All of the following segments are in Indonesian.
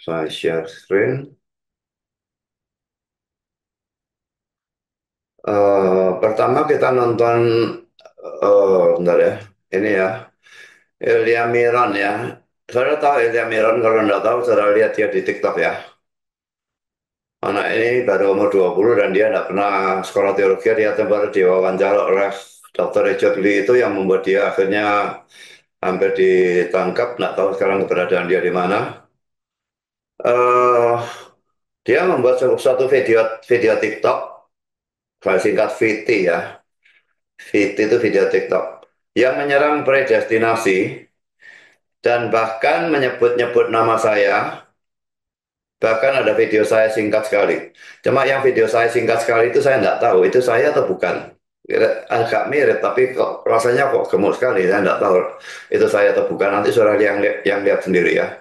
Saya share screen. Pertama kita nonton, bentar ya. Ini ya, Ilya Miron ya. Saudara tahu Ilya Miron? Kalau nggak tahu, saudara lihat dia di TikTok ya. Anak ini baru umur 20 dan dia nggak pernah sekolah teologi. Dia baru diwawancara oleh Dr. Richard Lee itu yang membuat dia akhirnya hampir ditangkap. Nggak tahu sekarang keberadaan dia di mana. eh Dia membuat suatu video video TikTok, saya singkat VT ya. VT itu video TikTok yang menyerang predestinasi dan bahkan menyebut-nyebut nama saya. Bahkan ada video saya singkat sekali. Cuma yang video saya singkat sekali itu saya nggak tahu itu saya atau bukan. Agak mirip tapi kok rasanya kok gemuk sekali. Saya nggak tahu itu saya atau bukan. Nanti saudara yang lihat sendiri ya.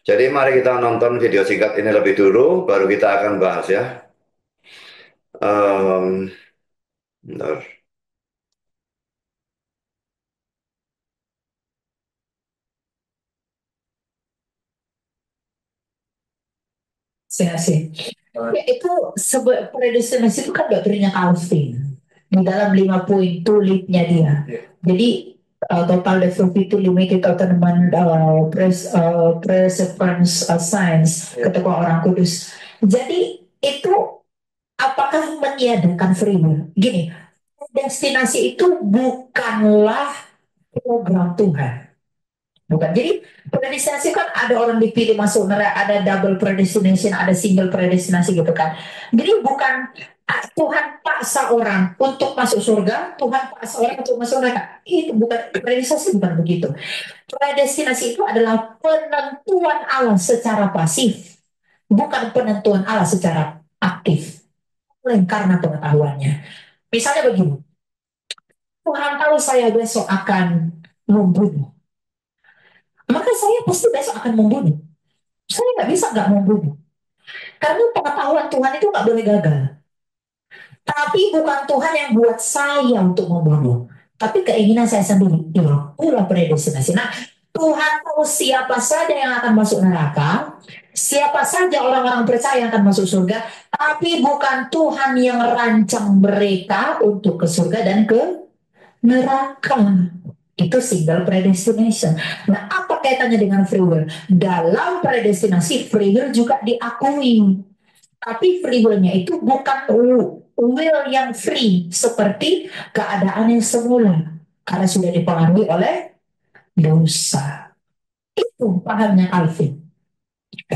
Jadi mari kita nonton video singkat ini lebih dulu, baru kita akan bahas ya. Em, Bentar. Saya sih. Ya, itu predestinasi itu kan dokternya Calvin di dalam 5 poin tulipnya dia. Jadi total development limited autonomous perseverance science ketika orang kudus. Jadi itu apakah meniadakan free will? Gini, destinasi itu bukanlah program Tuhan. Bukan. Jadi predestinasi kan ada orang dipilih masuk neraka, ada double predestination, ada single predestinasi gitu kan. Jadi bukan Tuhan paksa orang untuk masuk surga, Tuhan paksa orang untuk masuk neraka. Itu bukan predestinasi, bukan begitu. Predestinasi itu adalah penentuan Allah secara pasif, bukan penentuan Allah secara aktif. Oleh karena pengetahuannya. Misalnya begini, Tuhan tahu saya besok akan membunuh, maka saya pasti besok akan membunuh. Saya nggak bisa nggak membunuh. Karena pengetahuan Tuhan itu nggak boleh gagal. Tapi bukan Tuhan yang buat saya untuk membunuh. Tapi keinginan saya sendiri. Itulah predestinasi. Nah, Tuhan tahu siapa saja yang akan masuk neraka, siapa saja orang-orang percaya yang akan masuk surga, tapi bukan Tuhan yang rancang mereka untuk ke surga dan ke neraka. Itu single predestination. Nah, apa kaitannya dengan free will? Dalam predestinasi, free will juga diakui. Tapi free will-nya itu bukan will yang free seperti keadaan yang semula. Karena sudah dipengaruhi oleh dosa. Itu pahamnya Alvin.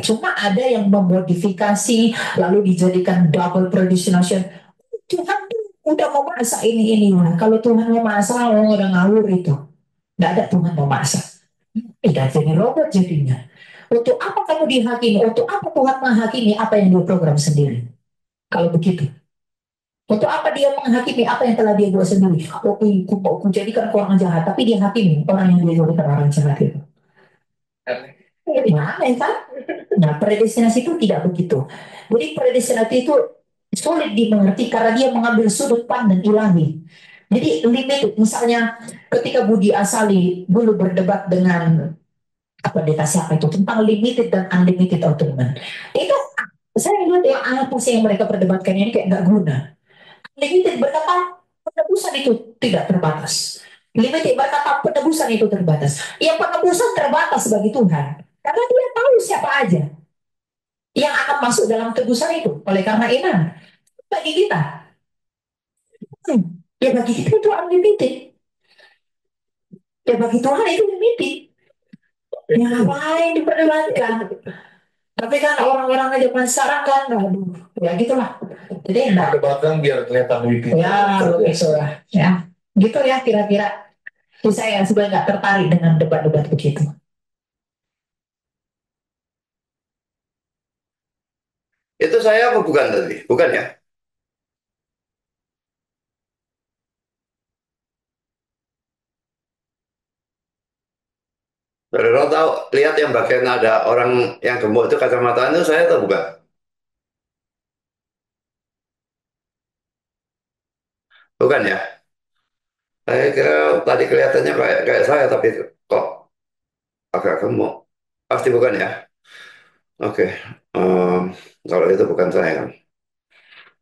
Cuma ada yang memodifikasi lalu dijadikan double predestination. Tuhan tuh udah mau masa ini. Nah, kalau Tuhan mau masa, orang udah ngawur itu. Nggak ada Tuhan mau masa. Tidak jadi robot jadinya. Untuk apa kamu dihakimi? Untuk apa Tuhan menghakimi apa yang dia program sendiri? Kalau begitu. Untuk apa dia menghakimi apa yang telah dia buat sendiri? Oke, aku jadikan orang jahat, tapi dia hakimi orang yang dia jadikan orang jahat itu. Gimana ya kan? Nah, predestinasi itu tidak begitu. Jadi predestinasi itu sulit dimengerti karena dia mengambil sudut pandang ilahi. Jadi limited, misalnya ketika Budi Asali dulu berdebat dengan apa data siapa itu tentang limited dan unlimited atonement. Itu saya lihat yang apa sih yang mereka perdebatkan ini kayak nggak guna. Limited berkata penebusan itu tidak terbatas. Limited berkata penebusan itu terbatas. Yang penebusan terbatas bagi Tuhan. Karena dia tahu siapa aja yang akan masuk dalam tebusan itu. Oleh karena iman. Bagi kita. Ya bagi kita itu unlimited. Ya bagi Tuhan itu limited. Ya ngapain diperdebatkan? Tapi kan orang-orang aja sekarang kan, aduh, ya gitulah. Jadi enggak. Perdebatan biar kelihatan lebih pintar. Ya, begitu lah. Ya, gitu ya kira-kira. Jadi saya sebenarnya nggak tertarik dengan debat-debat begitu. Itu saya apa bukan tadi? Bukan ya? Saudara tahu, lihat yang bagian ada orang yang gemuk itu kacamata itu saya atau bukan? Bukan ya? Saya kira tadi kelihatannya kayak kayak saya tapi kok agak gemuk. Pasti bukan ya? Oke. Em, Kalau itu bukan saya kan.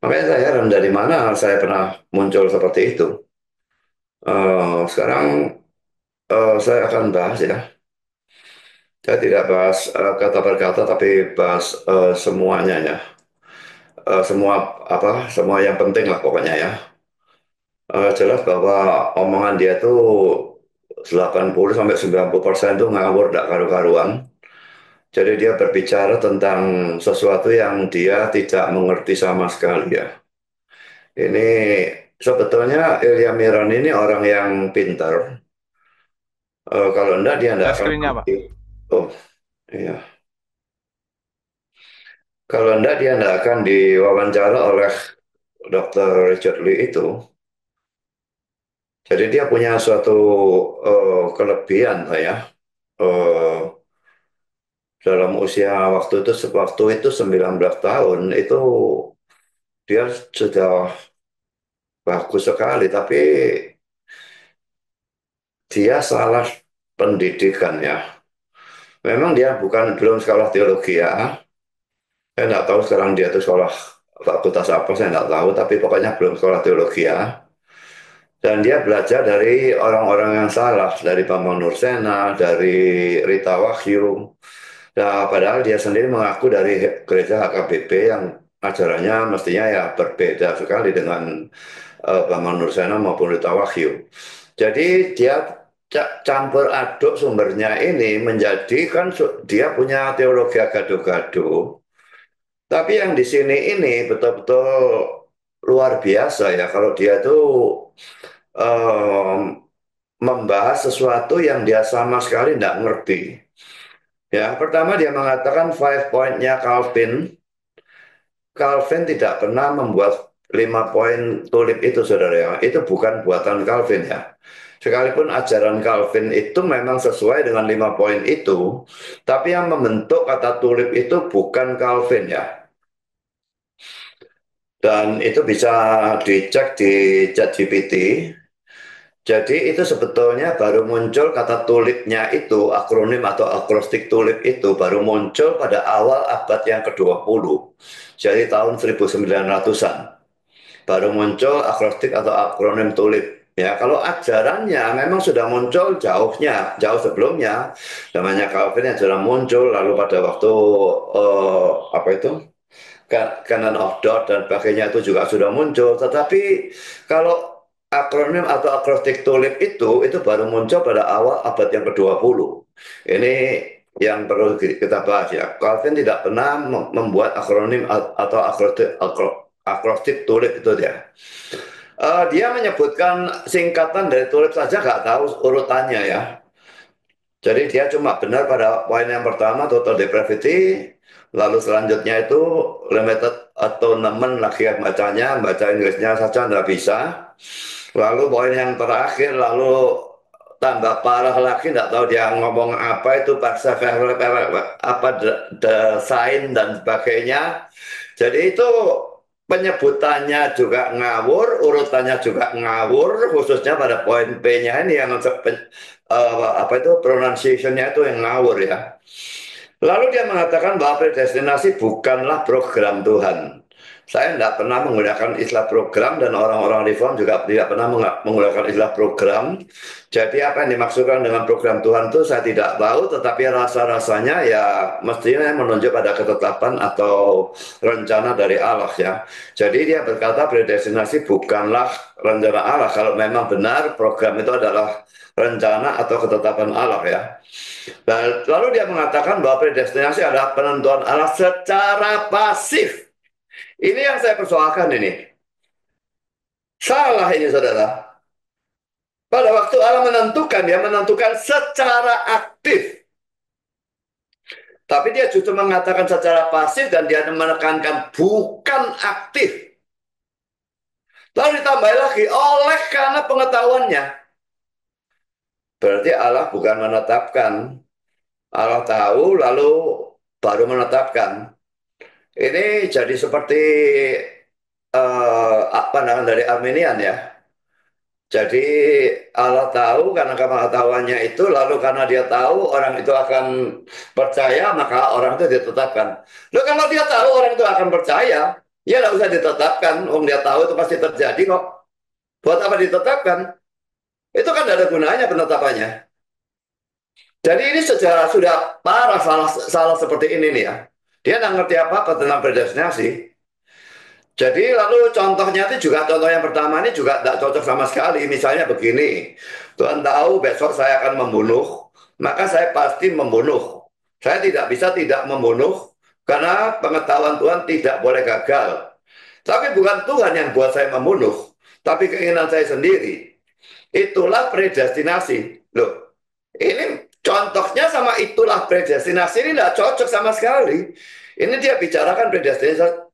Makanya saya heran dari mana saya pernah muncul seperti itu. Sekarang saya akan bahas ya. Saya tidak bahas kata per kata, tapi bahas semuanya ya. Semua apa? Semua yang penting lah pokoknya ya. Jelas bahwa omongan dia tuh 80 sampai 90% tuh ngawur, gak karu-karuan. Jadi dia berbicara tentang sesuatu yang dia tidak mengerti sama sekali ya. Ini sebetulnya Ilya Miron ini orang yang pintar. Kalau enggak dia enggak Share akan. screen-nya, Pak. Oh iya. Kalau enggak dia enggak akan diwawancara oleh Dr. Richard Lee itu. Jadi dia punya suatu kelebihan lah ya. Eh, Dalam usia waktu itu 19 tahun itu dia sudah bagus sekali, tapi dia salah pendidikan ya. Memang dia belum sekolah teologi ya. Saya nggak tahu sekarang dia tuh sekolah fakultas apa, saya nggak tahu. Tapi pokoknya belum sekolah teologi ya. Dan dia belajar dari orang-orang yang salah, dari Bambang Nursena, dari Rita Wahyu. Nah, padahal dia sendiri mengaku dari gereja HKBP yang ajarannya mestinya ya berbeda sekali dengan Bambang Nursena maupun Rita Wahyu. Jadi dia campur aduk sumbernya ini menjadikan dia punya teologi gado-gado. Tapi yang di sini ini betul-betul luar biasa ya kalau dia tuh em, membahas sesuatu yang dia sama sekali tidak ngerti. Ya, pertama dia mengatakan five point-nya Calvin. Calvin tidak pernah membuat 5 poin tulip itu, saudara ya. Itu bukan buatan Calvin ya. Sekalipun ajaran Calvin itu memang sesuai dengan 5 poin itu, tapi yang membentuk kata tulip itu bukan Calvin ya. Dan itu bisa dicek di ChatGPT. Jadi itu sebetulnya baru muncul kata tulipnya itu, akronim atau akrostik tulip itu baru muncul pada awal abad yang ke-20. Jadi tahun 1900-an. Baru muncul akrostik atau akronim tulip. Ya, kalau ajarannya memang sudah muncul jauh sebelumnya. Namanya Calvin yang sudah muncul, lalu pada waktu apa itu? Canon of Dot dan sebagainya itu juga sudah muncul. Tetapi kalau akronim atau akrostik tulip itu baru muncul pada awal abad yang ke-20. Ini yang perlu kita bahas ya. Calvin tidak pernah membuat akronim atau akrostik tulip itu dia. Dia menyebutkan singkatan dari tulip saja nggak tahu urutannya ya. Jadi dia cuma benar pada poin yang pertama total depravity, lalu selanjutnya itu limited atonement lagi yang bacanya, baca Inggrisnya saja nggak bisa. Lalu poin yang terakhir lalu tambah parah lagi nggak tahu dia ngomong apa itu paksa apa the sign dan sebagainya. Jadi itu penyebutannya juga ngawur, urutannya juga ngawur, khususnya pada poin P-nya ini yang apa itu pronunciation-nya itu yang ngawur ya. Lalu dia mengatakan bahwa predestinasi bukanlah program Tuhan. Saya tidak pernah menggunakan istilah program dan orang-orang reform juga tidak pernah menggunakan istilah program. Jadi apa yang dimaksudkan dengan program Tuhan itu saya tidak tahu, tetapi rasa-rasanya ya mestinya menunjuk pada ketetapan atau rencana dari Allah ya. Jadi dia berkata predestinasi bukanlah rencana Allah. Kalau memang benar program itu adalah rencana atau ketetapan Allah ya. Lalu dia mengatakan bahwa predestinasi adalah penentuan Allah secara pasif. Ini yang saya persoalkan ini. Salah ini saudara. Pada waktu Allah menentukan, dia menentukan secara aktif. Tapi dia justru mengatakan secara pasif dan dia menekankan bukan aktif. Lalu ditambah lagi, oleh karena pengetahuannya. Berarti Allah bukan menetapkan. Allah tahu lalu baru menetapkan. Ini jadi seperti pandangan dari Arminian ya. Jadi Allah tahu karena kepengetahuannya itu, lalu karena dia tahu orang itu akan percaya, maka orang itu ditetapkan. Loh kalau dia tahu orang itu akan percaya, ya nggak usah ditetapkan. Dia tahu itu pasti terjadi kok. Buat apa ditetapkan? Itu kan tidak ada gunanya penetapannya. Jadi ini sejarah sudah parah salah, salah seperti ini nih ya. Dia nggak ngerti apa-apa tentang predestinasi. Jadi lalu contohnya itu juga contoh yang pertama ini juga tidak cocok sama sekali. Misalnya begini, Tuhan tahu besok saya akan membunuh, maka saya pasti membunuh. Saya tidak bisa tidak membunuh karena pengetahuan Tuhan tidak boleh gagal. Tapi bukan Tuhan yang buat saya membunuh, tapi keinginan saya sendiri. Itulah predestinasi. Loh, ini contohnya sama itulah predestinasi ini tidak cocok sama sekali. Ini dia bicarakan predestinasi,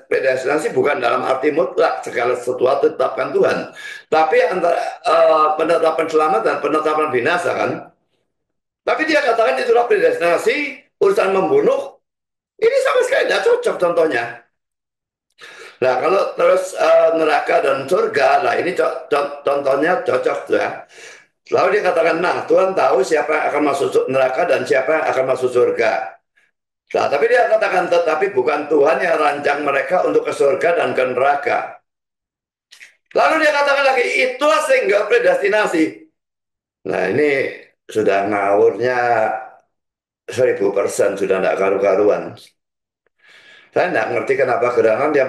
predestinasi bukan dalam arti mutlak segala sesuatu ditetapkan Tuhan, tapi antara penetapan selamat dan penetapan binasa kan. Tapi dia katakan itulah predestinasi, urusan membunuh, ini sama sekali tidak cocok contohnya. Nah kalau terus neraka dan surga, lah ini contohnya cocok ya. Lalu dia katakan, nah Tuhan tahu siapa yang akan masuk neraka dan siapa yang akan masuk surga. Nah, tapi dia katakan, tetapi bukan Tuhan yang rancang mereka untuk ke surga dan ke neraka. Lalu dia katakan lagi, itulah single predestinasi. Nah, ini sudah ngawurnya 1000%, sudah tidak karu-karuan. Saya tidak ngerti kenapa gerangan dia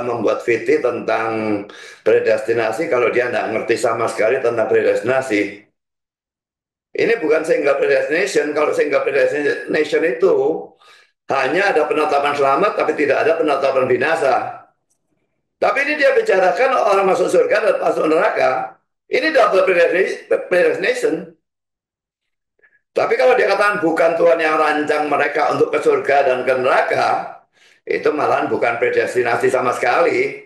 membuat VT tentang predestinasi kalau dia tidak ngerti sama sekali tentang predestinasi. Ini bukan single predestination. Kalau single predestination itu hanya ada penetapan selamat tapi tidak ada penetapan binasa. Tapi ini dia bicarakan orang masuk surga dan masuk neraka. Ini double predestination. Tapi kalau dia katakan bukan Tuhan yang rancang mereka untuk ke surga dan ke neraka, itu malahan bukan predestinasi sama sekali.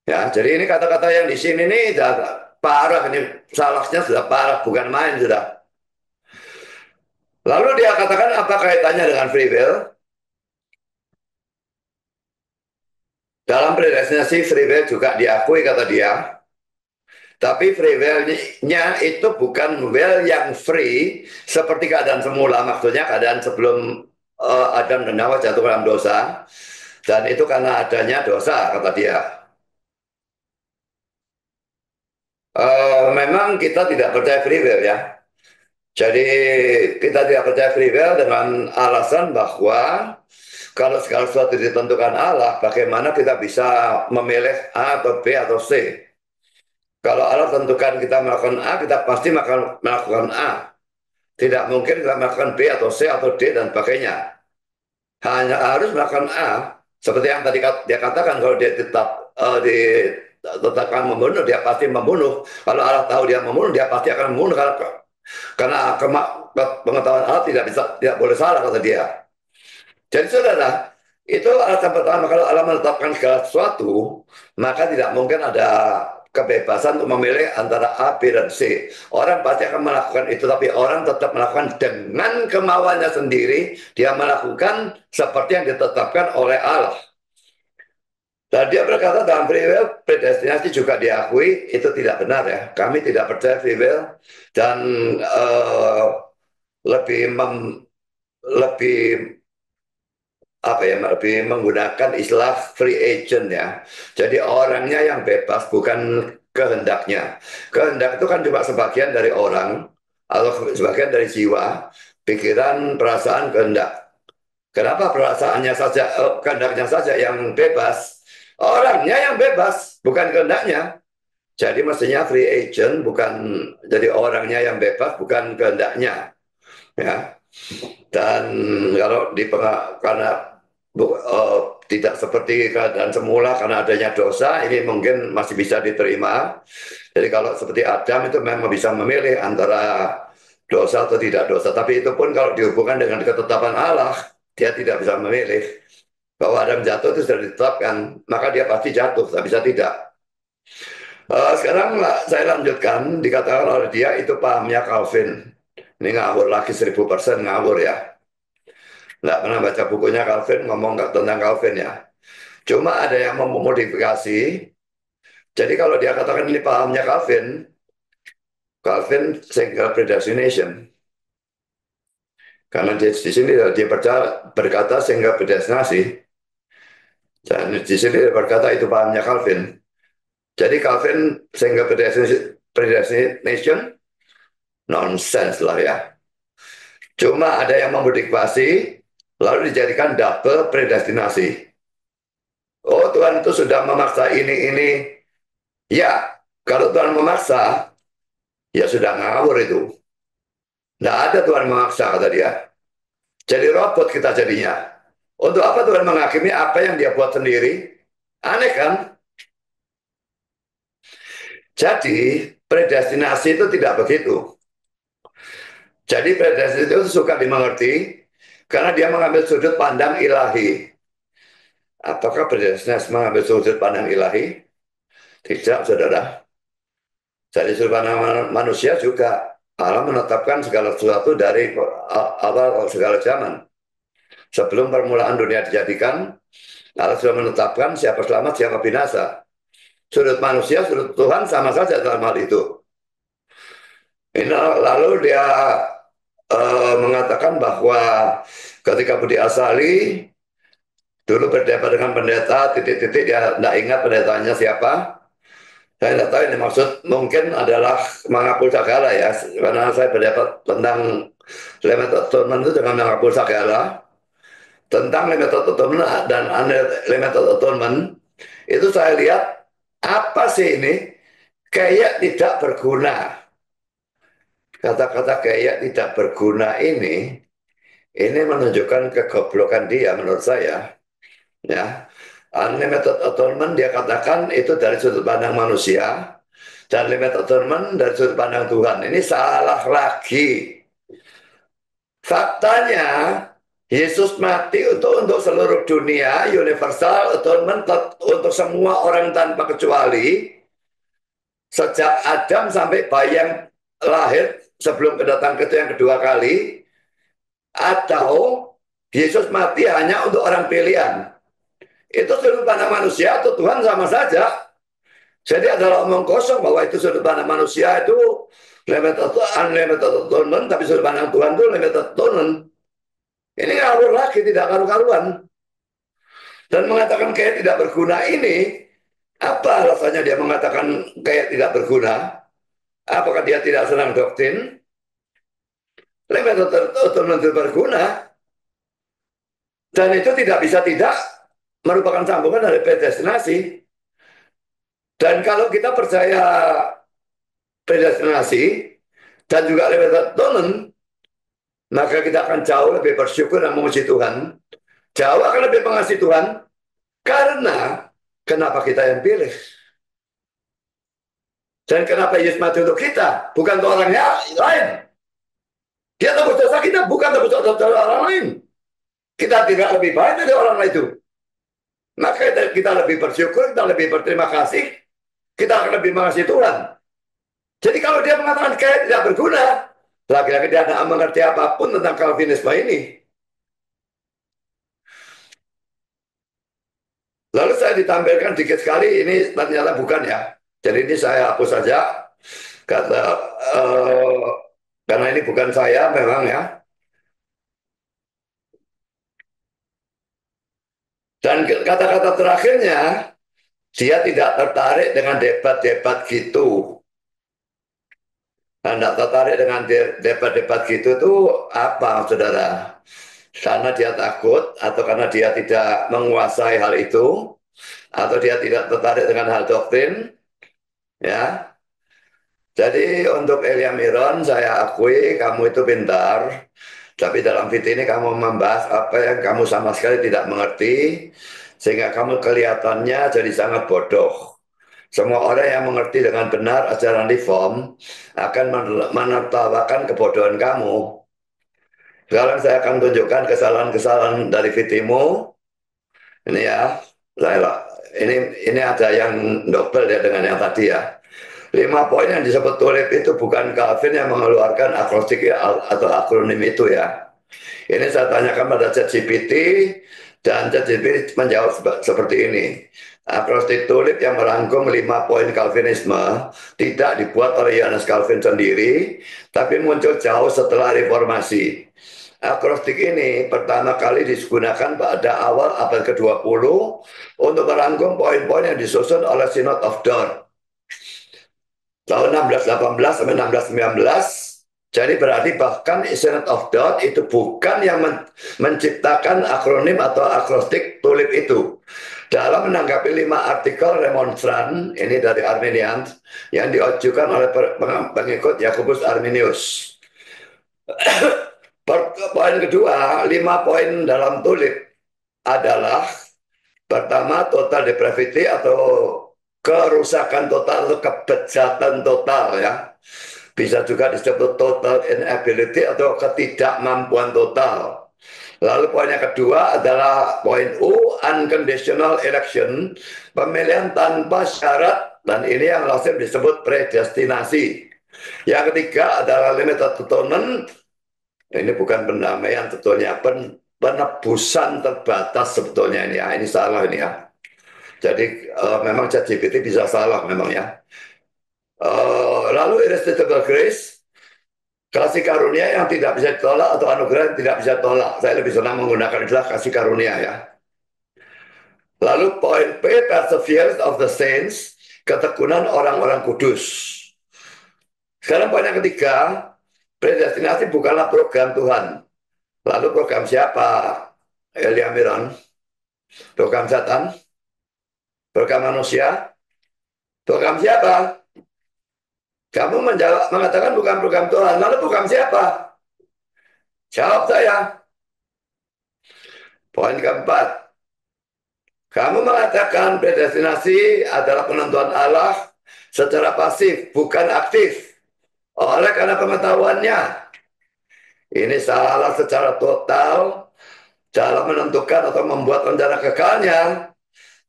Ya, jadi ini kata-kata yang di sini nih sudah parah, ini salahnya sudah parah, bukan main sudah. Lalu dia katakan apa kaitannya dengan free will? Dalam predestinasi free will juga diakui kata dia. Tapi free will-nya itu bukan will yang free seperti keadaan semula. Maksudnya keadaan sebelum Adam dan Hawa jatuh dalam dosa. Dan itu karena adanya dosa, kata dia. Memang kita tidak percaya free will ya. Jadi kita tidak percaya free will dengan alasan bahwa kalau segala sesuatu ditentukan Allah, bagaimana kita bisa memilih A atau B atau C? Kalau Allah tentukan kita melakukan A, kita pasti akan melakukan A. Tidak mungkin kita melakukan B atau C atau D dan sebagainya. Hanya harus melakukan A. Seperti yang tadi dia katakan, kalau dia ditetapkan membunuh, dia pasti membunuh. Kalau Allah tahu dia membunuh, dia pasti akan membunuh. Karena pengetahuan Allah tidak boleh salah, kata dia. Jadi saudara, itu alasan pertama kalau Allah menetapkan segala sesuatu, maka tidak mungkin ada kebebasan untuk memilih antara A, B, dan C. Orang pasti akan melakukan itu, tapi orang tetap melakukan dengan kemauannya sendiri. Dia melakukan seperti yang ditetapkan oleh Allah. Dan dia berkata dalam free will, predestinasi juga diakui, itu tidak benar ya. Kami tidak percaya free will dan lebih lebih apa ya, lebih menggunakan istilah free agent ya. Jadi orangnya yang bebas, bukan kehendaknya. Kehendak itu kan cuma sebagian dari orang atau sebagian dari jiwa, pikiran, perasaan, kehendak. Kenapa perasaannya saja, kehendaknya saja yang bebas? Orangnya yang bebas, bukan kehendaknya. Jadi mestinya free agent, bukan, jadi orangnya yang bebas, bukan kehendaknya. Ya. Dan kalau karena tidak seperti keadaan semula karena adanya dosa, ini mungkin masih bisa diterima. Jadi kalau seperti Adam itu memang bisa memilih antara dosa atau tidak dosa. Tapi itu pun kalau dihubungkan dengan ketetapan Allah, dia tidak bisa memilih. Bahwa Adam jatuh itu sudah ditetapkan, maka dia pasti jatuh, tak bisa tidak. Sekarang saya lanjutkan, dikatakan oleh dia itu pahamnya Calvin. Ini ngawur lagi 1000% ngawur ya. Nggak pernah baca bukunya Calvin, ngomong nggak tentang Calvin ya. Cuma ada yang memodifikasi Jadi kalau dia katakan ini pahamnya Calvin, Calvin single predestination. Karena di sini dia berkata single predestinasi, dan di sini dia berkata itu pahamnya Calvin. Jadi Calvin single predestination nonsense lah ya. Cuma ada yang memodifikasi, lalu dijadikan double predestinasi. Oh, Tuhan itu sudah memaksa ini. Ya, kalau Tuhan memaksa, ya sudah ngawur itu. Tidak ada Tuhan memaksa, kata dia. Jadi robot kita jadinya. Untuk apa Tuhan menghakimi apa yang dia buat sendiri? Aneh kan? Jadi, predestinasi itu tidak begitu. Jadi, predestinasi itu suka dimengerti karena dia mengambil sudut pandang ilahi. Apakah predestinasi mengambil sudut pandang ilahi? Tidak, saudara. Jadi sudut pandang manusia juga Allah menetapkan segala sesuatu dari awal segala zaman. Sebelum permulaan dunia dijadikan, Allah sudah menetapkan siapa selamat, siapa binasa. Sudut manusia, sudut Tuhan sama saja dalam hal itu. Ini lalu dia mengatakan bahwa ketika Budi Asali dulu berdebat dengan pendeta, titik-titik dia tidak ingat pendetanya siapa. Saya tidak tahu ini maksud mungkin adalah mengapul segala ya, karena saya berdebat tentang limited atonement itu dengan mengapul segala. Tentang limited atonement dan unlimited atonement, itu saya lihat apa sih ini kayak tidak berguna. Kata-kata kayak tidak berguna ini menunjukkan kegoblokan dia menurut saya. Ya, unlimited atonement dia katakan itu dari sudut pandang manusia dan limited atonement dari sudut pandang Tuhan. Ini salah lagi. Faktanya Yesus mati untuk seluruh dunia, universal atonement untuk semua orang tanpa kecuali, sejak Adam sampai bayi yang lahir sebelum kedatangan Kristus yang kedua kali, atau Yesus mati hanya untuk orang pilihan. Itu sudut pandang manusia atau Tuhan sama saja. Jadi adalah omong kosong bahwa itu sudut pandang manusia itu limited unlimited atonement, tapi sudut pandang Tuhan itu limited atonement. Ini ngawur lagi, tidak karu-karuan. Dan mengatakan kayak tidak berguna ini, apa alasannya dia mengatakan kayak tidak berguna? Apakah dia tidak senang doktrin? Limited atonement itu berguna. Dan itu tidak bisa tidak merupakan sambungan dari predestinasi. Dan kalau kita percaya predestinasi dan juga limited atonement, maka kita akan jauh lebih bersyukur dan memuji Tuhan. Jauh akan lebih mengasihi Tuhan. Karena kenapa kita yang pilih? Dan kenapa Yesus mati untuk kita? Bukan untuk orang lain. Dia tebus dosa kita, bukan tebus dosa orang lain. Kita tidak lebih baik dari orang lain itu. Maka kita lebih bersyukur, kita lebih berterima kasih, kita akan lebih mengasihi Tuhan. Jadi kalau dia mengatakan kayak tidak berguna, lagi-lagi dia tidak mengerti apapun tentang Calvinisme ini. Lalu saya ditampilkan dikit sekali, ini ternyata bukan ya. Jadi ini saya hapus saja. Kata, uh, karena ini bukan saya memang ya. Dan kata-kata terakhirnya, dia tidak tertarik dengan debat-debat gitu. Nah, tidak tertarik dengan debat-debat gitu tuh apa, saudara? Karena dia takut, atau karena dia tidak menguasai hal itu, atau dia tidak tertarik dengan hal doktrin, ya. Jadi untuk Elia Miron, saya akui kamu itu pintar, tapi dalam video ini kamu membahas apa yang kamu sama sekali tidak mengerti, sehingga kamu kelihatannya jadi sangat bodoh. Semua orang yang mengerti dengan benar ajaran reform akan menertawakan kebodohan kamu. Sekarang saya akan tunjukkan kesalahan-kesalahan dari videomu. Ini ya, ini ada yang double ya dengan yang tadi ya. 5 poin yang disebut tulip itu bukan Calvin yang mengeluarkan akrostik atau akronim itu ya. Ini saya tanyakan pada ChatGPT Dan ChatGPT menjawab seperti ini. Akrostik tulip yang merangkum 5 poin Calvinisme tidak dibuat oleh Johannes Calvin sendiri, tapi muncul jauh setelah reformasi. Akrostik ini pertama kali digunakan pada awal abad ke-20 untuk merangkum poin-poin yang disusun oleh Synod of Dort tahun 1618 sampai 1619. Jadi berarti bahkan Synod of Dort itu bukan yang menciptakan akronim atau akrostik tulip itu. Dalam menanggapi 5 artikel remonstran, ini dari Arminian, yang diajukan oleh pengikut Yakobus Arminius. Poin kedua, 5 poin dalam tulip adalah pertama, total depravity atau kerusakan total atau kebejatan total ya. Bisa juga disebut total inability atau ketidakmampuan total. Lalu poin yang kedua adalah poin U, unconditional election, pemilihan tanpa syarat, dan ini yang lazim disebut predestinasi. Yang ketiga adalah limited atonement, ini bukan pendamaian sebetulnya, penebusan terbatas sebetulnya ini ya, ini salah ini ya. Jadi memang ChatGPT bisa salah memang ya. Lalu irresistible grace, kasih karunia yang tidak bisa ditolak atau anugerah yang tidak bisa ditolak. Saya lebih senang menggunakan istilah kasih karunia ya. Lalu poin P, perseverance of the saints, ketekunan orang-orang kudus. Sekarang poin yang ketiga, predestinasi bukanlah program Tuhan. Lalu program siapa? Elia Miron. Program setan? Program manusia? Program siapa? Kamu mengatakan bukan program Tuhan. Lalu program siapa? Jawab saya. Poin keempat. Kamu mengatakan predestinasi adalah penentuan Allah secara pasif, bukan aktif. Oleh karena pengetahuannya, ini salah secara total dalam menentukan atau membuat rencana kekalnya.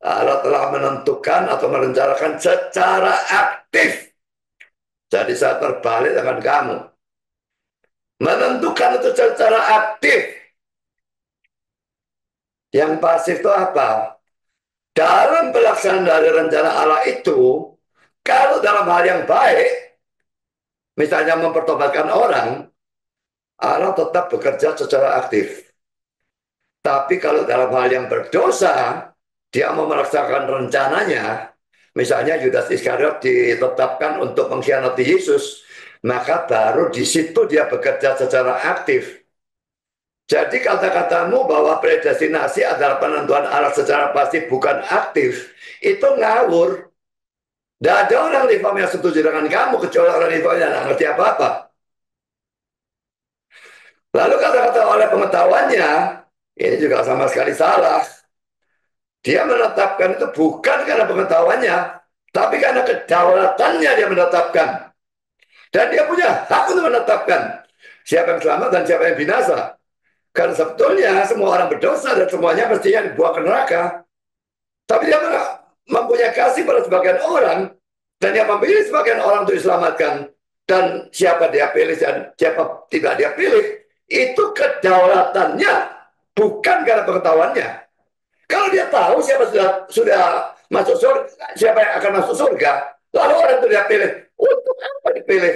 Allah telah menentukan atau merencanakan secara aktif. Jadi saya terbalik dengan kamu. Menentukan itu secara aktif. Yang pasif itu apa? Dalam pelaksanaan dari rencana Allah itu, kalau dalam hal yang baik, misalnya mempertobatkan orang, Allah tetap bekerja secara aktif. Tapi kalau dalam hal yang berdosa, dia mau melaksanakan rencananya, misalnya Yudas Iskariot ditetapkan untuk mengkhianati Yesus, maka baru di situ dia bekerja secara aktif. Jadi kata-katamu bahwa predestinasi adalah penentuan Allah secara pasti bukan aktif, itu ngawur. Tidak ada orang reform yang setuju dengan kamu, kecuali orang reform yang tidak ngerti apa-apa. Lalu kata-kata oleh pengetahuannya, ini juga sama sekali salah. Dia menetapkan itu bukan karena pengetahuannya, tapi karena kedaulatannya dia menetapkan. Dan dia punya hak untuk menetapkan siapa yang selamat dan siapa yang binasa. Karena sebetulnya semua orang berdosa dan semuanya mestinya dibuang ke neraka. Tapi dia mempunyai kasih pada sebagian orang, dan dia memilih sebagian orang untuk diselamatkan. Dan siapa dia pilih dan siapa tidak dia pilih, itu kedaulatannya, bukan karena pengetahuannya. Kalau dia tahu siapa sudah masuk surga, siapa yang akan masuk surga, lalu orang itu dia pilih. Untuk apa dipilih?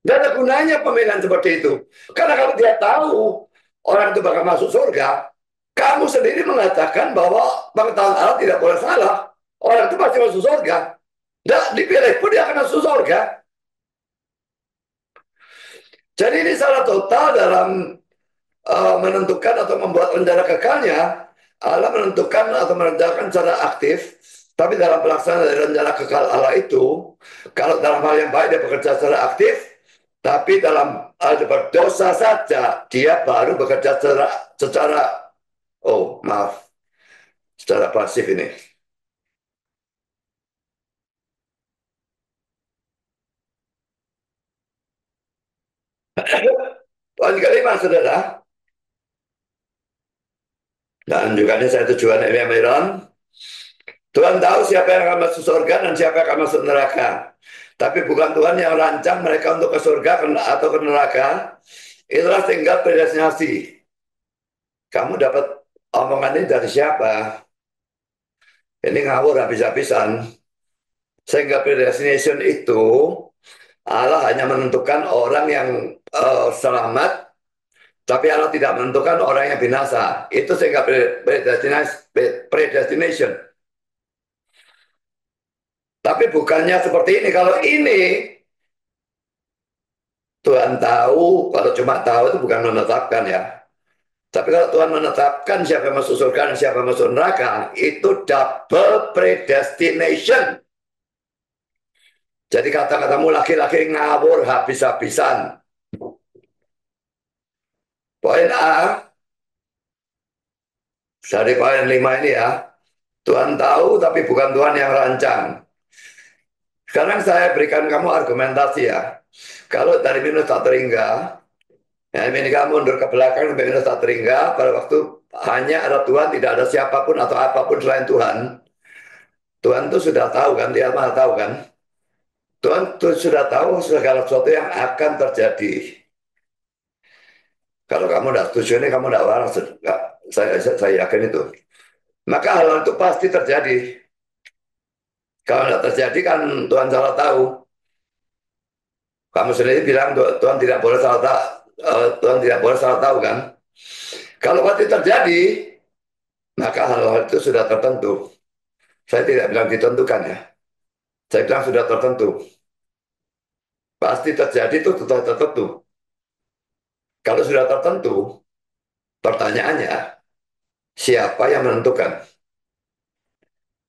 Tidak ada gunanya pemilihan seperti itu. Karena kalau dia tahu orang itu bakal masuk surga, kamu sendiri mengatakan bahwa pengetahuan Allah tidak boleh salah. Orang itu pasti masuk surga. Tidak dipilih pun dia akan masuk surga. Jadi ini salah total dalam menentukan atau membuat rencana kekalnya. Allah menentukan atau merencanakan secara aktif, tapi dalam pelaksanaan dari rencana kekal Allah itu, kalau dalam hal yang baik dia bekerja secara aktif, tapi dalam hal berdosa saja dia baru bekerja secara oh maaf, secara pasif ini. Poin kelima, saudara, dan juga ini saya tujuan Emilia Miron. Tuhan tahu siapa yang akan masuk surga dan siapa yang akan masuk neraka. Tapi bukan Tuhan yang rancang mereka untuk ke surga atau ke neraka. Itulah tinggal predestinasi. Kamu dapat Omongan ini dari siapa? Ini ngawur habis-habisan. Sehingga predestination itu Allah hanya menentukan orang yang selamat, tapi Allah tidak menentukan orang yang binasa. Itu sehingga predestination. Tapi bukannya seperti ini. Kalau ini Tuhan tahu, kalau cuma tahu itu bukan menetapkan ya. Tapi kalau Tuhan menetapkan siapa yang masuk surga dan siapa yang masuk neraka, itu double predestination. Jadi kata-katamu laki-laki ngawur habis-habisan. Poin A, dari poin 5 ini ya. Tuhan tahu tapi bukan Tuhan yang rancang. Sekarang saya berikan kamu argumentasi ya. Kalau dari minus tak terhingga, ya, ini kamu mundur ke belakang sampai minus tak terhingga, pada waktu hanya ada Tuhan, tidak ada siapapun atau apapun selain Tuhan. Tuhan itu sudah tahu kan, dia maha tahu kan. Tuhan tuh sudah tahu segala sesuatu yang akan terjadi. Kalau kamu tidak setuju ini, kamu tidak waras. Saya yakin itu. Maka hal itu pasti terjadi. Kalau tidak terjadi kan Tuhan salah tahu. Kamu sendiri bilang Tuhan tidak boleh salah tahu. Tuhan tidak boleh salah tahu kan. Kalau pasti terjadi, maka hal-hal itu sudah tertentu. Saya tidak bilang ditentukan ya. Saya bilang sudah tertentu. Pasti terjadi itu sudah tertentu. Kalau sudah tertentu, pertanyaannya, siapa yang menentukan?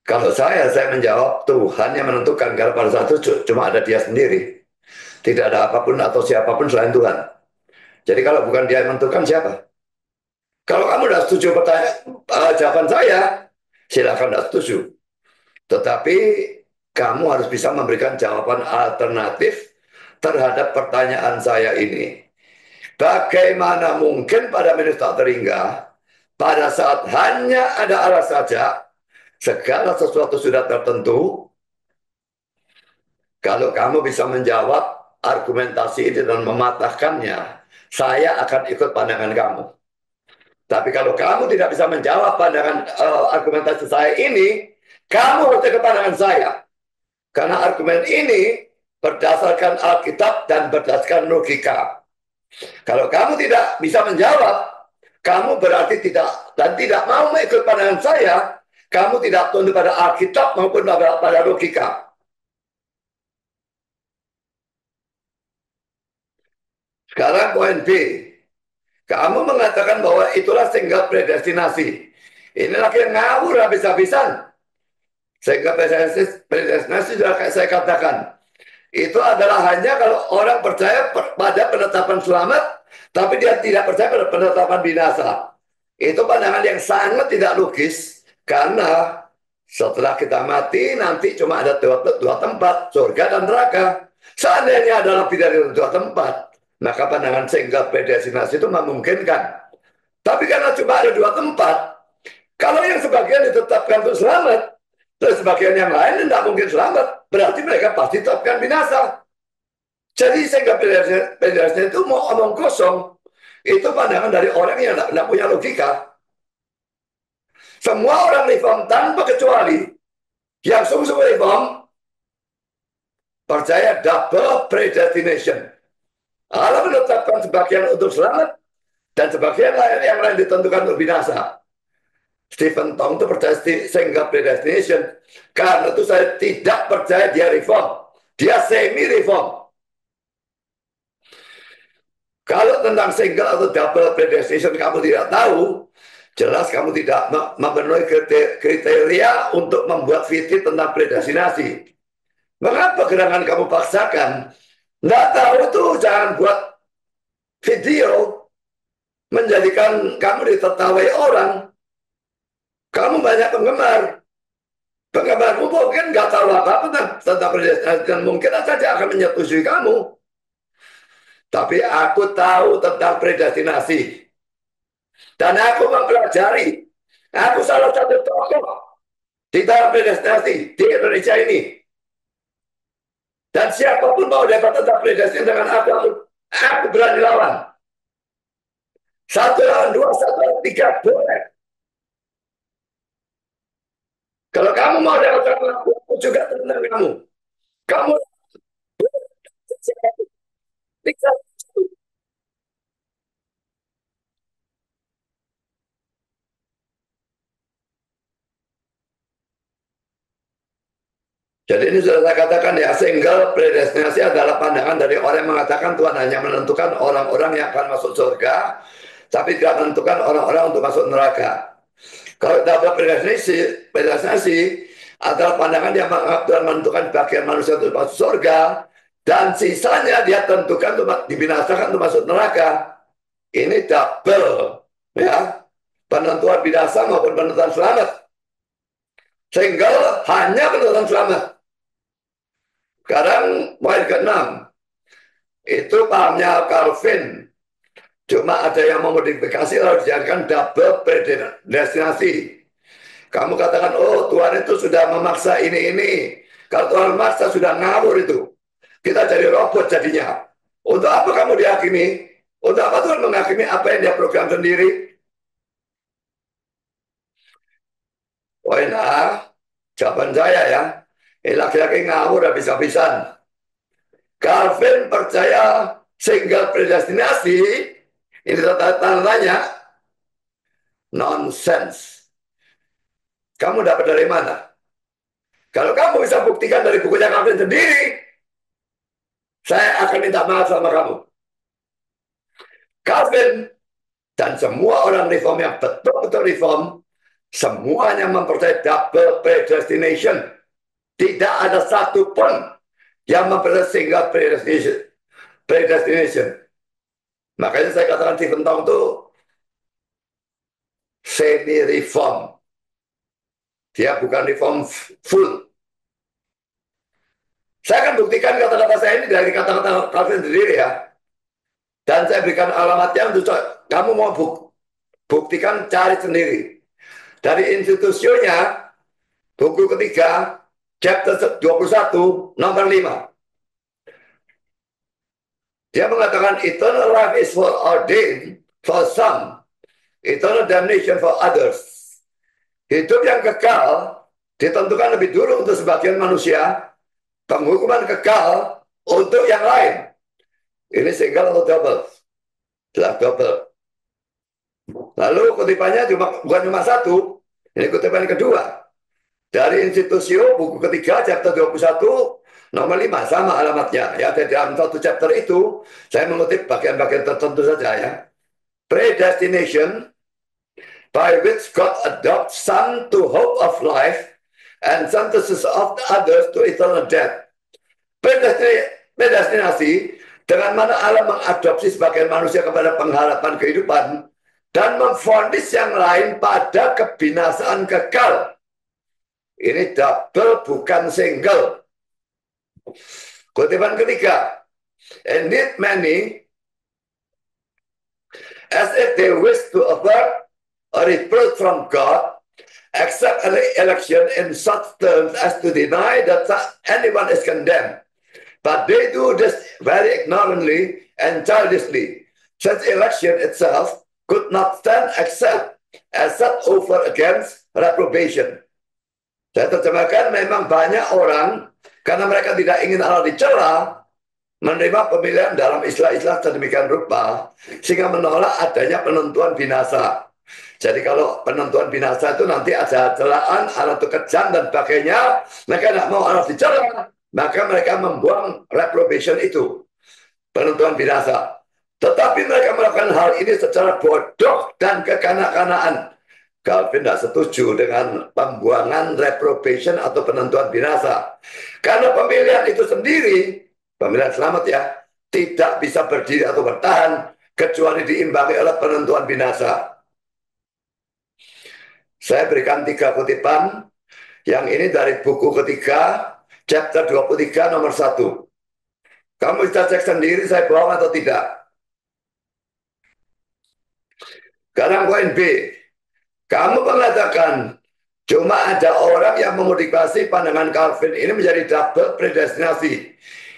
Kalau saya menjawab Tuhan yang menentukan. Karena pada saat itu cuma ada dia sendiri. Tidak ada apapun atau siapapun selain Tuhan. Jadi kalau bukan dia yang menentukan, siapa? Kalau kamu tidak setuju pertanyaan, jawaban saya, silakan tidak setuju. Tetapi kamu harus bisa memberikan jawaban alternatif terhadap pertanyaan saya ini. Bagaimana mungkin pada minus tak terhingga, pada saat hanya ada Allah saja, segala sesuatu sudah tertentu. Kalau kamu bisa menjawab argumentasi ini dan mematahkannya, saya akan ikut pandangan kamu. Tapi kalau kamu tidak bisa menjawab pandangan argumentasi saya ini, kamu harus ikut pandangan saya. Karena argumen ini berdasarkan Alkitab dan berdasarkan logika. Kalau kamu tidak bisa menjawab, kamu berarti tidak dan tidak mau mengikut pandangan saya, kamu tidak tunduk pada Alkitab maupun pada logika. Sekarang poin B. Kamu mengatakan bahwa itulah sehingga predestinasi. Ini lagi ngawur habis-habisan. Sehingga predestinasi sudah kayak saya katakan. Itu adalah hanya kalau orang percaya pada penetapan selamat, tapi dia tidak percaya pada penetapan binasa. Itu pandangan yang sangat tidak logis, karena setelah kita mati, nanti cuma ada dua tempat, surga dan neraka. Seandainya ada lebih dari dua tempat, maka pandangan sehingga predestinasi itu memungkinkan. Tapi karena cuma ada dua tempat, kalau yang sebagian ditetapkan untuk selamat, terus sebagian yang lain tidak mungkin selamat, berarti mereka pasti tetapkan binasa. Jadi sehingga predestinasi itu mau omong kosong. Itu pandangan dari orang yang tidak punya logika. Semua orang reform tanpa kecuali yang sungguh-sungguh reform percaya double predestination. Allah menetapkan sebagian untuk selamat dan sebagian yang lain ditentukan untuk binasa. Stephen Tong itu percaya sehingga predestination. Karena itu saya tidak percaya dia reform. Dia semi-reform. Kalau tentang single atau double predestination kamu tidak tahu, jelas kamu tidak memenuhi kriteria untuk membuat video tentang predestinasi. Mengapa gerangan kamu paksakan? Nggak tahu itu jangan buat video menjadikan kamu ditertawai orang. Kamu banyak penggemar. Penggemarmu mungkin nggak tahu apa-apa tentang predestinasi dan mungkin saja akan menyetujui kamu. Tapi aku tahu tentang predestinasi. Dan aku mempelajari. Aku salah satu tokoh di dalam predestinasi di Indonesia ini. Dan siapapun mau dapat tentang predestinasi dengan aku berani lawan. Satu lawan dua, satu lawan tiga, boleh. kamu mau dapat aku juga tentang kamu. Kamu jadi ini sudah saya katakan ya, single predestinasi adalah pandangan dari orang yang mengatakan Tuhan hanya menentukan orang-orang yang akan masuk surga, tapi tidak menentukan orang-orang untuk masuk neraka. Kalau double predestinasi adalah pandangan yang menganggap Tuhan menentukan bagian manusia untuk masuk surga, dan sisanya dia tentukan untuk dibinasakan untuk masuk neraka. Ini double, ya, penentuan binasa maupun penentuan selamat. Single hanya penentuan selamat. Sekarang poin ke-6. Itu pahamnya Calvin. Cuma ada yang memodifikasi lalu dijadikan double predestinasi. Kamu katakan, oh Tuhan itu sudah memaksa ini. Kalau Tuhan memaksa sudah ngawur itu. Kita jadi robot jadinya. Untuk apa kamu dihakimi? Untuk apa Tuhan menghakimi apa yang dia program sendiri? Poin A, jawaban saya ya. Ini laki-laki ngawur habis-habisan. Calvin percaya single predestinasi, ini tanda-tandanya nonsense. Kamu dapat dari mana? Kalau kamu bisa buktikan dari bukunya Calvin sendiri, saya akan minta maaf sama kamu. Calvin dan semua orang reform yang betul-betul reform, semuanya mempercayai double predestination. Tidak ada satu pun yang mempercayai single predestination. Makanya saya katakan Stephen Tong itu semi-reform. Dia bukan reform full. Saya akan buktikan kata-kata saya ini dari kata-kata Calvin sendiri ya. Dan saya berikan alamatnya untuk kamu mau buktikan, cari sendiri. Dari institusinya, buku ketiga, chapter 21, nomor 5. Dia mengatakan eternal life is foreordained for some, eternal damnation for others. Hidup yang kekal ditentukan lebih dulu untuk sebagian manusia, penghukuman kekal untuk yang lain. Ini single atau double? Jelas double. Lalu kutipannya bukan cuma satu, ini kutipan kedua. Dari Institusio, buku ketiga, chapter 21, nomor 5, sama alamatnya. Ya, di dalam satu chapter itu, saya mengutip bagian-bagian tertentu saja ya. Predestination, by which God adopts some to hope of life, and synthesis of the others to eternal death. Predestinasi, dengan mana Allah mengadopsi sebagian manusia kepada pengharapan kehidupan, dan memvonis yang lain pada kebinasaan kekal. Ini double, bukan single. Kutipan ketiga, indeed many, as if they wish to avert a reproach from God, accept an election in such terms as to deny that anyone is condemned. But they do this very ignorantly and childishly. Such election itself could not stand except as set over against reprobation. Saya terjemahkan, memang banyak orang karena mereka tidak ingin Allah dicela, menerima pemilihan dalam istilah-istilah sedemikian rupa sehingga menolak adanya penentuan binasa. Jadi kalau penentuan binasa itu nanti ada celaan, Allah itu kejam dan sebagainya, mereka tidak mau Allah dicela, maka mereka membuang reprobation itu, penentuan binasa. Tetapi mereka melakukan hal ini secara bodoh dan kekanak-kanaan. Calvin tidak setuju dengan pembuangan reprobation atau penentuan binasa. Karena pemilihan itu sendiri, pemilihan selamat ya, tidak bisa berdiri atau bertahan kecuali diimbangi oleh penentuan binasa. Saya berikan 3 kutipan. Yang ini dari buku ketiga, chapter 23 nomor 1. Kamu bisa cek sendiri saya bohong atau tidak. Sekarang poin B. Kamu mengatakan cuma ada orang yang memodifikasi pandangan Calvin ini menjadi double predestinasi.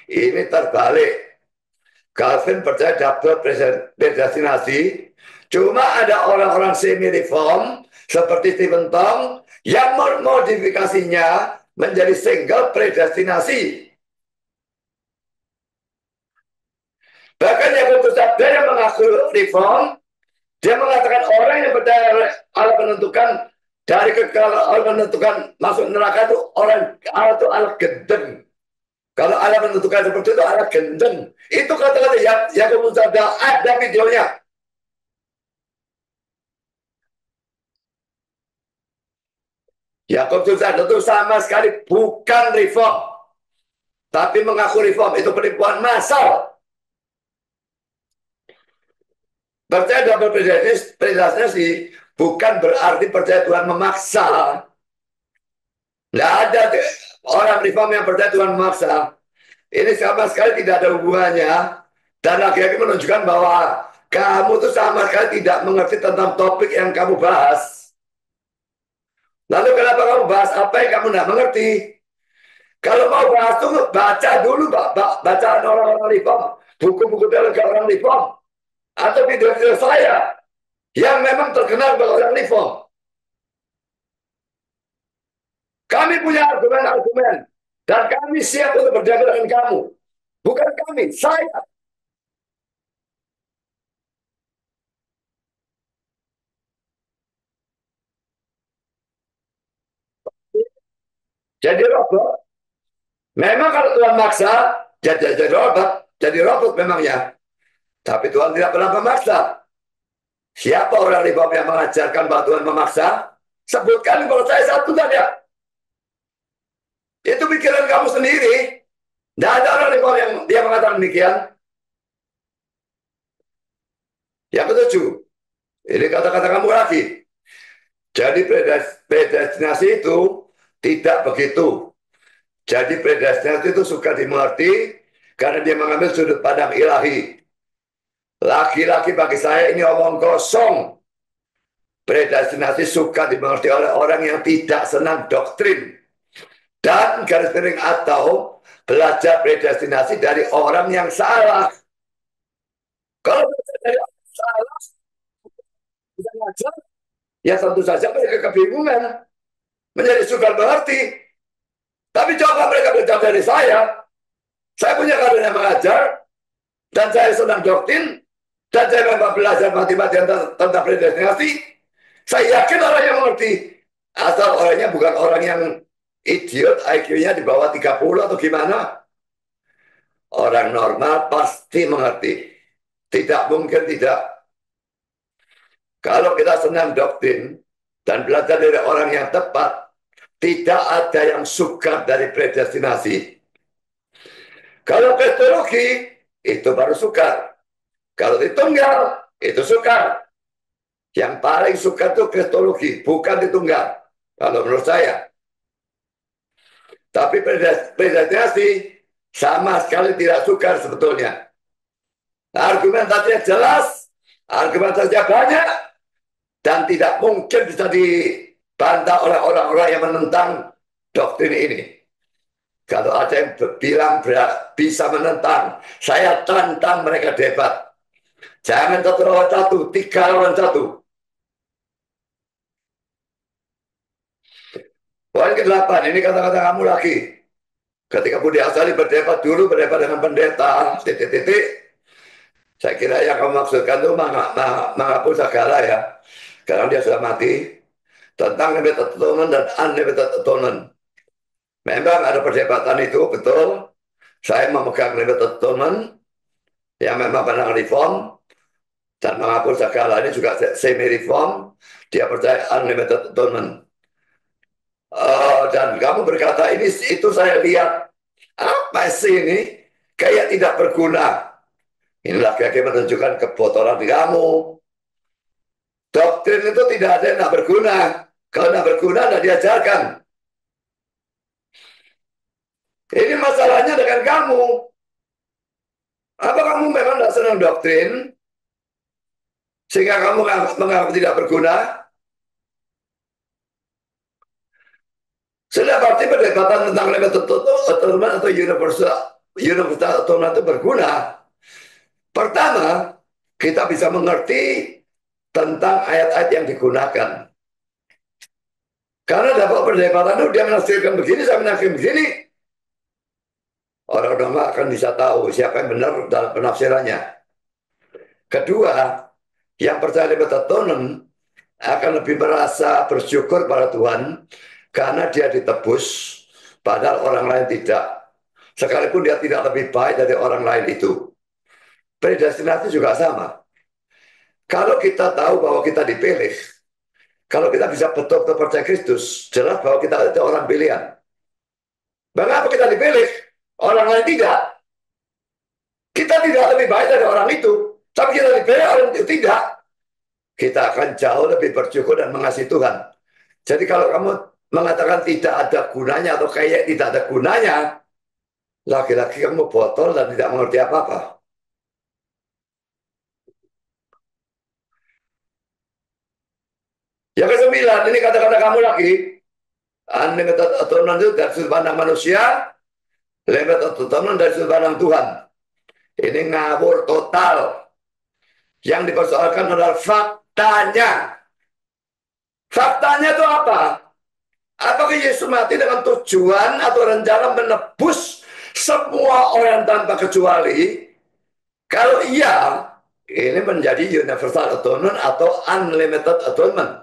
Ini terbalik. Calvin percaya double predestinasi, Cuma ada orang-orang semi-reform seperti Stephen Tong yang modifikasinya menjadi single predestinasi. Bahkan yang putus sabda yang mengaku reform, dia mengatakan orang yang percaya Allah menentukan dari kekal Allah menentukan masuk neraka itu orang Allah itu Allah gendeng. Kalau Allah menentukan seperti itu Allah gendeng. Itu kata-kata yang putus sabda ada videonya. Yakub Susada itu sama sekali bukan reform, tapi mengaku reform itu penipuan massal. Percaya dalam predestinasi bukan berarti percaya Tuhan memaksa. Tidak ada orang reform yang percaya Tuhan memaksa. Ini sama sekali tidak ada hubungannya. Dan lagi-lagi menunjukkan bahwa kamu tuh sama sekali tidak mengerti tentang topik yang kamu bahas. Lalu kenapa kamu bahas apa yang kamu tidak mengerti? Kalau mau bahas tuh baca dulu bacaan orang-orang reform, buku-buku teologi orang reform, atau video-video saya yang memang terkenal sebagai orang reform. Kami punya argumen-argumen dan kami siap untuk berdialog dengan kamu. Bukan kami, saya. Jadi robot. Memang kalau Tuhan maksa, jadi robot memangnya. Tapi Tuhan tidak pernah memaksa. Siapa orang reform yang mengajarkan bahwa Tuhan memaksa? Sebutkan kalau saya satu saja. Itu pikiran kamu sendiri. Tidak ada orang reform yang dia mengatakan demikian. Yang ketujuh, ini kata-kata kamu lagi. Jadi predestinasi itu tidak begitu. Jadi predestinasi itu suka dimengerti karena dia mengambil sudut pandang ilahi. Laki-laki bagi saya ini omong kosong. Predestinasi suka dimengerti oleh orang yang tidak senang doktrin. Dan garis miring atau belajar predestinasi dari orang yang salah. Kalau belajar dari orang yang salah, bisa ngajar, ya tentu saja mereka kebingungan. Menjadi sukar mengerti. Tapi coba mereka belajar dari saya punya kader yang mengajar, dan saya senang doktrin, dan saya memang belajar matematika tentang predestinasi. Saya yakin orang yang mengerti. Asal orangnya bukan orang yang idiot, IQ-nya di bawah 30 atau gimana. Orang normal pasti mengerti. Tidak mungkin tidak. Kalau kita senang doktrin dan belajar dari orang yang tepat, tidak ada yang sukar dari predestinasi. Kalau kristologi, itu baru sukar. Kalau ditunggal, itu sukar. Yang paling sukar itu kristologi, bukan ditunggal. Kalau menurut saya. Tapi predestinasi sama sekali tidak sukar sebetulnya. Argumentasinya jelas, argumentasinya banyak, dan tidak mungkin bisa dibantah oleh orang-orang yang menentang doktrin ini. Kalau ada yang bilang bisa menentang, saya tantang mereka debat. Jangan satu lawan satu, 3 lawan 1. Poin ke-8, ini kata-kata kamu lagi. Ketika Budi Asali berdebat dulu, berdebat dengan pendeta, titik-titik. Saya kira yang kamu maksudkan itu menghapus segala ya. Karena dia sudah mati. Tentang limited atonement dan unlimited atonement. Memang ada perdebatan itu, betul. Saya memegang limited atonement yang memang pandangan reform dan menghapus segala ini juga semi-reform. Dia percaya unlimited atonement. Dan kamu berkata ini itu saya lihat apa sih ini kayak tidak berguna. Inilah kaki menunjukkan kebotolan kamu. Doktrin itu tidak ada yang tidak berguna. Kalau tidak berguna tidak diajarkan. Ini masalahnya dengan kamu. Apa kamu memang tidak senang doktrin sehingga kamu menganggap tidak berguna? Sudah pasti perdebatan tentang limited atonement atau universal atonement itu berguna. Pertama, kita bisa mengerti tentang ayat-ayat yang digunakan. Karena dapat perdebatan itu dia menafsirkan begini, saya menafsirkan begini. Orang-orang akan bisa tahu siapa yang benar dalam penafsirannya. Kedua, yang percaya limited atonement akan lebih merasa bersyukur pada Tuhan karena dia ditebus, padahal orang lain tidak. Sekalipun dia tidak lebih baik dari orang lain itu. Predestinasi juga sama. Kalau kita tahu bahwa kita dipilih, kalau kita bisa betul-betul percaya Kristus, jelas bahwa kita itu orang pilihan. Mengapa kita dipilih? Orang lain tidak. Kita tidak lebih baik dari orang itu. Tapi kita dipilih, orang itu tidak. Kita akan jauh lebih bersyukur dan mengasihi Tuhan. Jadi kalau kamu mengatakan tidak ada gunanya atau kayak tidak ada gunanya, laki-laki kamu botol dan tidak mengerti apa-apa. Yang kesembilan, ini kata-kata kamu lagi. Unlimited atonement itu dari sudut pandang manusia, limited atonement dari sudut pandang Tuhan. Ini ngawur total. Yang dipersoalkan adalah faktanya. Faktanya itu apa? Apakah Yesus mati dengan tujuan atau rencana menebus semua orang tanpa kecuali? Kalau iya, ini menjadi universal atonement atau unlimited atonement.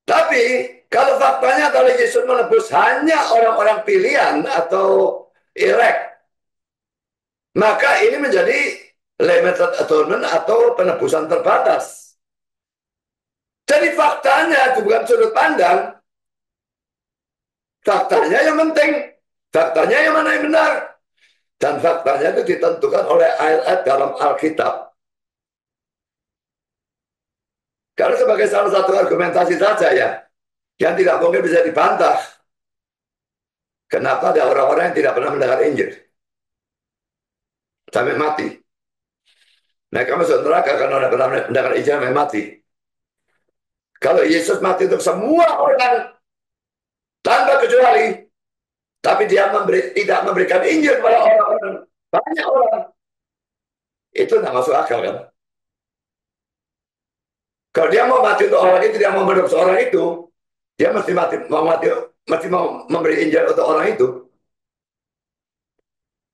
Tapi kalau faktanya adalah Yesus menebus hanya orang-orang pilihan atau elect, maka ini menjadi limited atonement atau penebusan terbatas. Jadi faktanya itu bukan sudut pandang, faktanya yang penting, faktanya yang mana yang benar, dan faktanya itu ditentukan oleh ayat-ayat dalam Alkitab. Karena sebagai salah satu argumentasi saja ya, yang tidak mungkin bisa dibantah. Kenapa ada orang-orang yang tidak pernah mendengar Injil sampai mati? Mereka masuk neraka karena tidak pernah mendengar Injil sampai mati. Kalau Yesus mati untuk semua orang tanpa kecuali, tapi dia tidak memberikan Injil kepada orang-orang, banyak orang, itu tidak masuk akal kan? Kalau dia mau mati untuk orang itu, dia mau menebus orang itu, dia mesti mau memberi Injil untuk orang itu.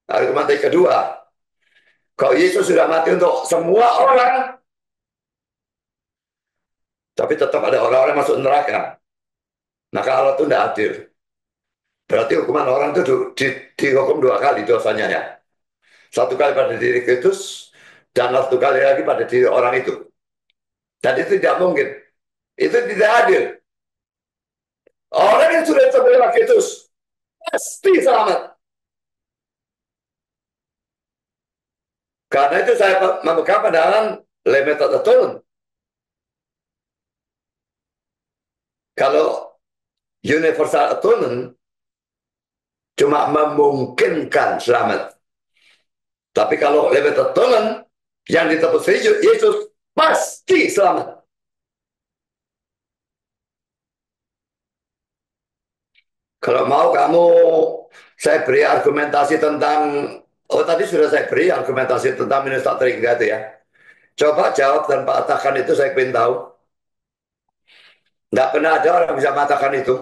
Argumen kedua, kalau Yesus sudah mati untuk semua orang, tapi tetap ada orang-orang masuk neraka, maka Allah itu tidak adil. Berarti hukuman orang itu dihukum dua kali dosanya ya. Satu kali pada diri Kristus, dan satu kali lagi pada diri orang itu. Dan itu tidak mungkin. Itu tidak adil. Orang yang sudah terima Kristus, pasti selamat. Karena itu saya memegang pandangan limited atonement. Kalau universal atonement cuma memungkinkan selamat. Tapi kalau limited atonement yang ditebus Yesus pasti selamat. Kalau mau kamu, saya beri argumentasi tentang, oh tadi sudah saya beri argumentasi tentang minus tak terhingga itu ya. Coba jawab dan patahkan itu, saya ingin tahu. Tidak pernah ada orang bisa mengatakan itu.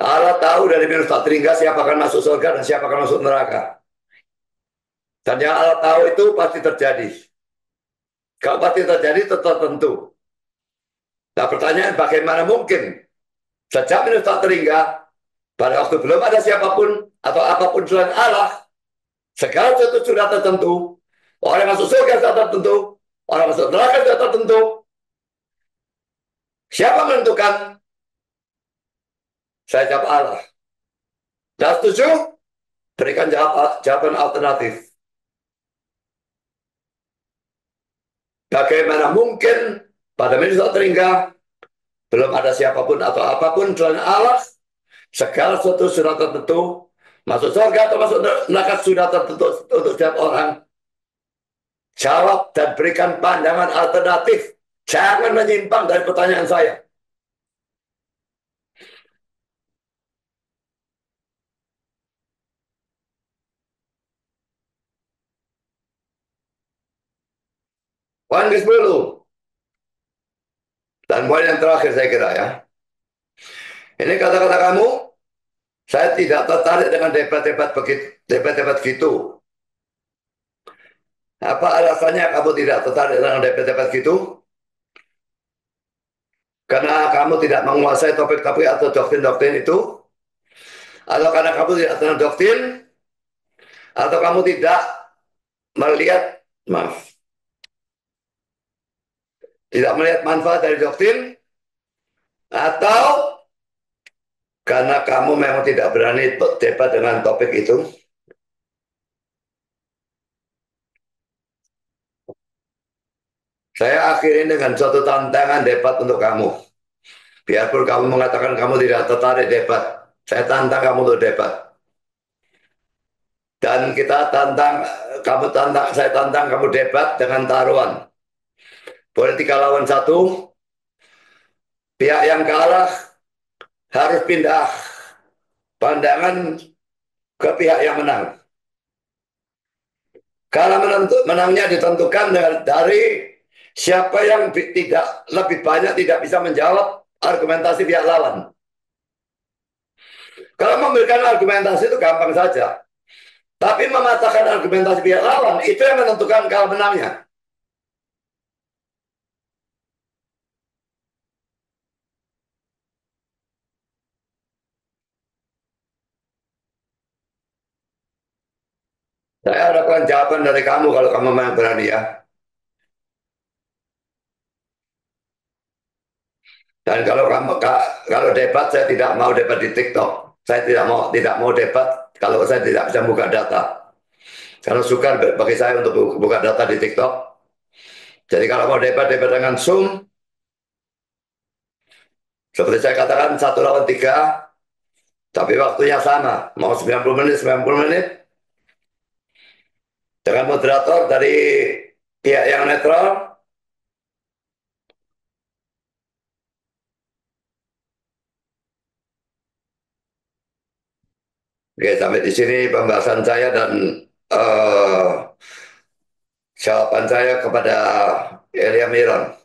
Allah tahu dari minus tak terhingga siapa akan masuk surga dan siapa akan masuk neraka. Dan yang Allah tahu itu pasti terjadi. Kalau pasti terjadi, tetap tentu. Nah pertanyaan bagaimana mungkin sejak minus tak terhingga, pada waktu belum ada siapapun atau apapun selain Allah, segala sesuatu sudah tertentu. Orang masuk surga sudah tertentu. Orang masuk neraka sudah tertentu. Siapa menentukan? Saya jawab Allah. Tidak setuju? Berikan jawaban alternatif. Bagaimana mungkin pada menit terhingga belum ada siapapun atau apapun selain Allah, segala sesuatu sudah tertentu. Masuk surga atau masuk neraka sudah tertentu untuk setiap orang. Jawab dan berikan pandangan alternatif. Jangan menyimpang dari pertanyaan saya. Poin ke-10. Dan poin yang terakhir saya kira ya. Ini kata-kata kamu, saya tidak tertarik dengan debat-debat begitu, debat-debat gitu. Apa alasannya kamu tidak tertarik dengan debat-debat gitu? Karena kamu tidak menguasai topik-topik atau doktrin-doktrin itu? Atau karena kamu tidak tahu doktrin? Atau kamu tidak melihat, maaf, tidak melihat manfaat dari doktrin? Atau karena kamu memang tidak berani debat dengan topik itu? Saya akhiri dengan suatu tantangan debat untuk kamu. Biarpun kamu mengatakan kamu tidak tertarik debat, saya tantang kamu untuk debat. Dan saya tantang kamu debat dengan taruhan. Boleh 3 lawan 1, pihak yang kalah harus pindah pandangan ke pihak yang menang. Karena menangnya ditentukan dari siapa yang tidak lebih banyak tidak bisa menjawab argumentasi pihak lawan. Kalau memberikan argumentasi itu gampang saja. Tapi mematahkan argumentasi pihak lawan itu yang menentukan kalah menangnya. Saya harapkan jawaban dari kamu kalau kamu memang berani ya. Dan kalau debat saya tidak mau debat di TikTok. Saya tidak mau debat kalau saya tidak bisa buka data. Karena sukar bagi saya untuk buka data di TikTok. Jadi kalau mau debat dengan Zoom, seperti saya katakan 1 lawan 3, tapi waktunya sama. Mau 90 menit, 90 menit. Dengan moderator dari pihak yang netral. Oke, sampai di sini pembahasan saya dan eh, jawaban saya kepada Elia Miron.